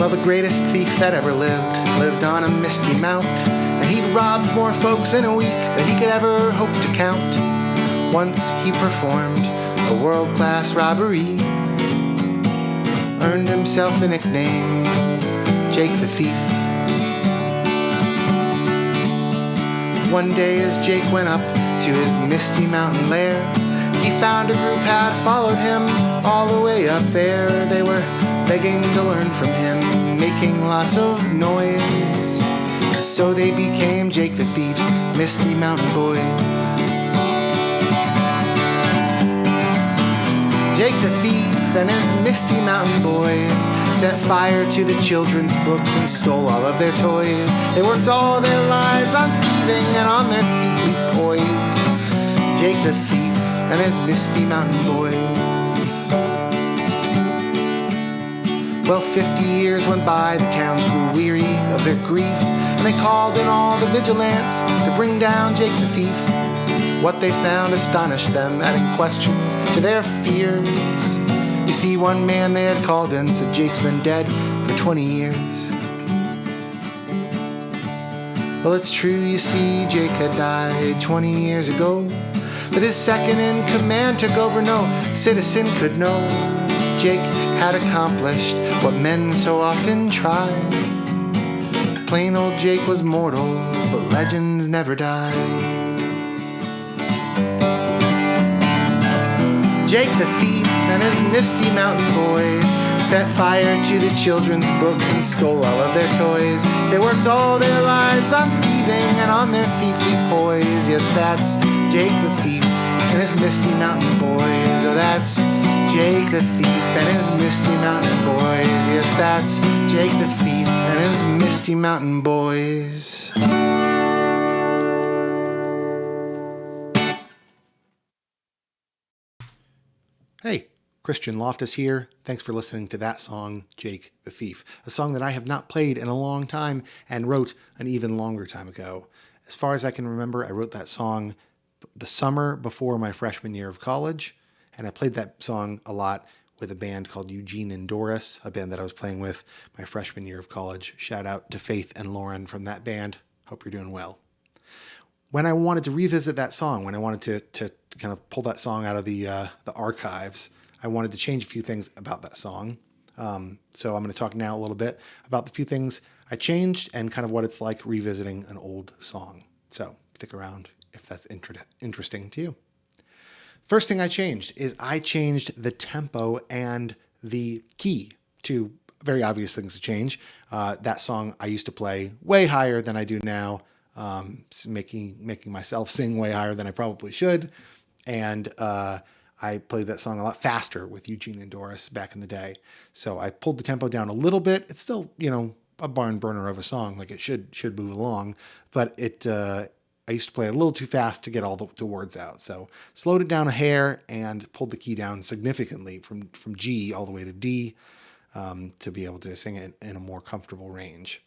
Well, the greatest thief that ever lived on a misty mount, and he'd robbed more folks in a week than he could ever hope to count. Once he performed a world-class robbery, earned himself the nickname Jake the Thief. One day as Jake went up to his misty mountain lair, he found a group had followed him all the way up there. They were begging to learn from him, making lots of noise. So they became Jake the Thief's Misty Mountain Boys. Jake the Thief and his Misty Mountain Boys set fire to the children's books and stole all of their toys. They worked all their lives on thieving and on their thiefly poise. Jake the Thief and his Misty Mountain Boys. Well, 50 years went by, the towns grew weary of their grief, and they called in all the vigilants to bring down Jake the Thief. What they found astonished them, adding questions to their fears. You see, one man they had called in said Jake's been dead for 20 years. Well, it's true, you see, Jake had died 20 years ago, but his second in command took over. No citizen could know Jake had accomplished what men so often try. Plain old Jake was mortal, but legends never die. Jake the Thief and his Misty Mountain Boys set fire to the children's books and stole all of their toys. They worked all their lives on thieving and on their thiefly poise. Yes, that's Jake the Thief and his Misty Mountain Boys. Oh, that's Jake the Thief and his Misty Mountain Boys. Yes, that's Jake the Thief and his Misty Mountain Boys. Hey, Christian Loftus here. Thanks for listening to that song, Jake the Thief, a song that I have not played in a long time and wrote an even longer time ago. As far as I can remember, I wrote that song the summer before my freshman year of college, and I played that song a lot with a band called Eugene and Doris, a band that I was playing with my freshman year of college. Shout out to Faith and Lauren from that band. Hope you're doing well. When I wanted to revisit that song, when I wanted to kind of pull that song out of the archives, I wanted to change a few things about that song. So I'm going to talk now a little bit about the few things I changed and kind of what it's like revisiting an old song. So stick around if that's interesting to you. First thing I changed is I changed the tempo and the key. Two very obvious things to change. That song I used to play way higher than I do now, making myself sing way higher than I probably should. And I played that song a lot faster with Eugene and Doris back in the day. So I pulled the tempo down a little bit. It's still, a barn burner of a song, like it should move along, but I used to play a little too fast to get all the words out. So slowed it down a hair and pulled the key down significantly from G all the way to D to be able to sing it in a more comfortable range.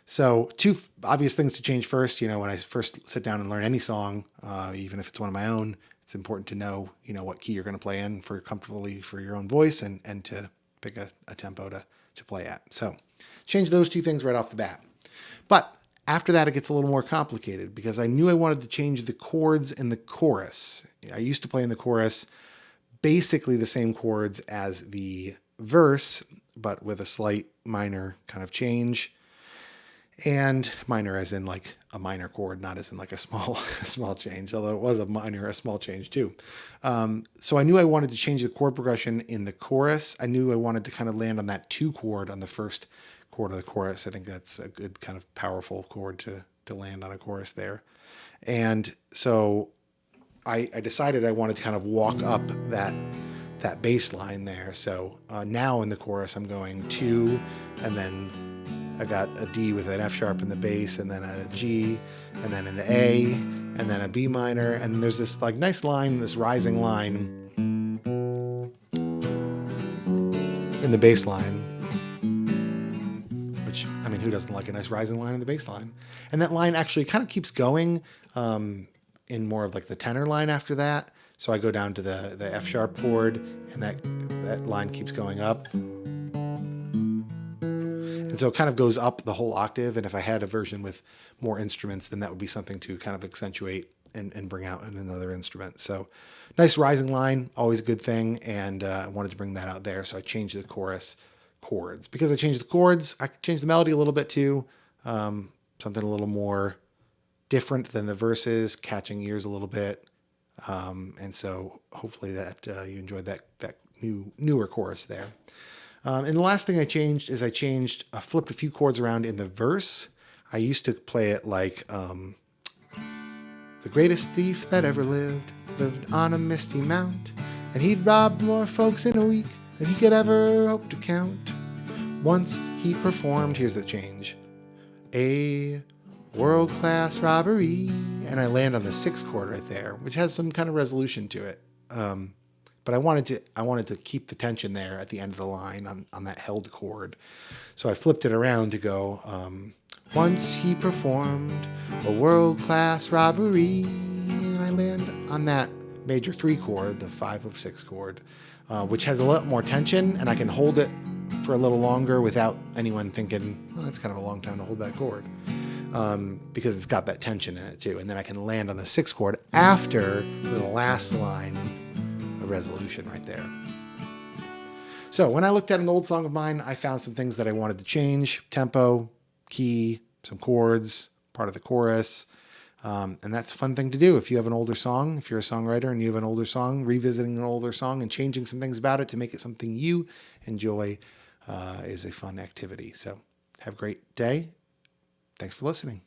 So two obvious things to change first. When I first sit down and learn any song, even if it's one of my own, it's important to know, what key you're going to play in comfortably for your own voice and to pick a tempo to play at. So change those two things right off the bat. But after that, it gets a little more complicated because I knew I wanted to change the chords in the chorus. I used to play in the chorus basically the same chords as the verse, but with a slight minor kind of change. And minor as in like a minor chord, not as in like a small change, although it was a small change too. So I knew I wanted to change the chord progression in the chorus. I knew I wanted to kind of land on that 2 chord on the first chord of the chorus. I think that's a good kind of powerful chord to land on a chorus there. And so I decided I wanted to kind of walk up that bass line there. So now in the chorus, I'm going 2, and then I got a D with an F sharp in the bass, and then a G, and then an A, and then a B minor. And then there's this like nice line, this rising line in the bass line, which, I mean, who doesn't like a nice rising line in the bass line? And that line actually kind of keeps going in more of like the tenor line after that. So I go down to the F sharp chord, and that line keeps going up. And so it kind of goes up the whole octave. And if I had a version with more instruments, then that would be something to kind of accentuate and bring out in another instrument. So nice rising line, always a good thing. And I wanted to bring that out there. So I changed the chorus chords. Because I changed the chords, I changed the melody a little bit too. Something a little more different than the verses, catching ears a little bit. And so hopefully that you enjoyed that newer chorus there. And the last thing I changed is I flipped a few chords around in the verse. I used to play it like the greatest thief that ever lived on a misty mount, and he'd rob more folks in a week than he could ever hope to count. Once he performed, here's the change, a world-class robbery, and I land on the 6th chord right there, which has some kind of resolution to it. But I wanted to keep the tension there at the end of the line on that held chord. So I flipped it around to go, once he performed a world-class robbery, and I land on that major 3 chord, the 5 of 6 chord, which has a lot more tension, and I can hold it for a little longer without anyone thinking, oh, that's kind of a long time to hold that chord. Because it's got that tension in it too. And then I can land on the 6th chord after the last line of resolution right there. So when I looked at an old song of mine, I found some things that I wanted to change: tempo, key, some chords, part of the chorus. And that's a fun thing to do. If you have an older song, if you're a songwriter and you have an older song, revisiting an older song and changing some things about it to make it something you enjoy is a fun activity. So have a great day. Thanks for listening.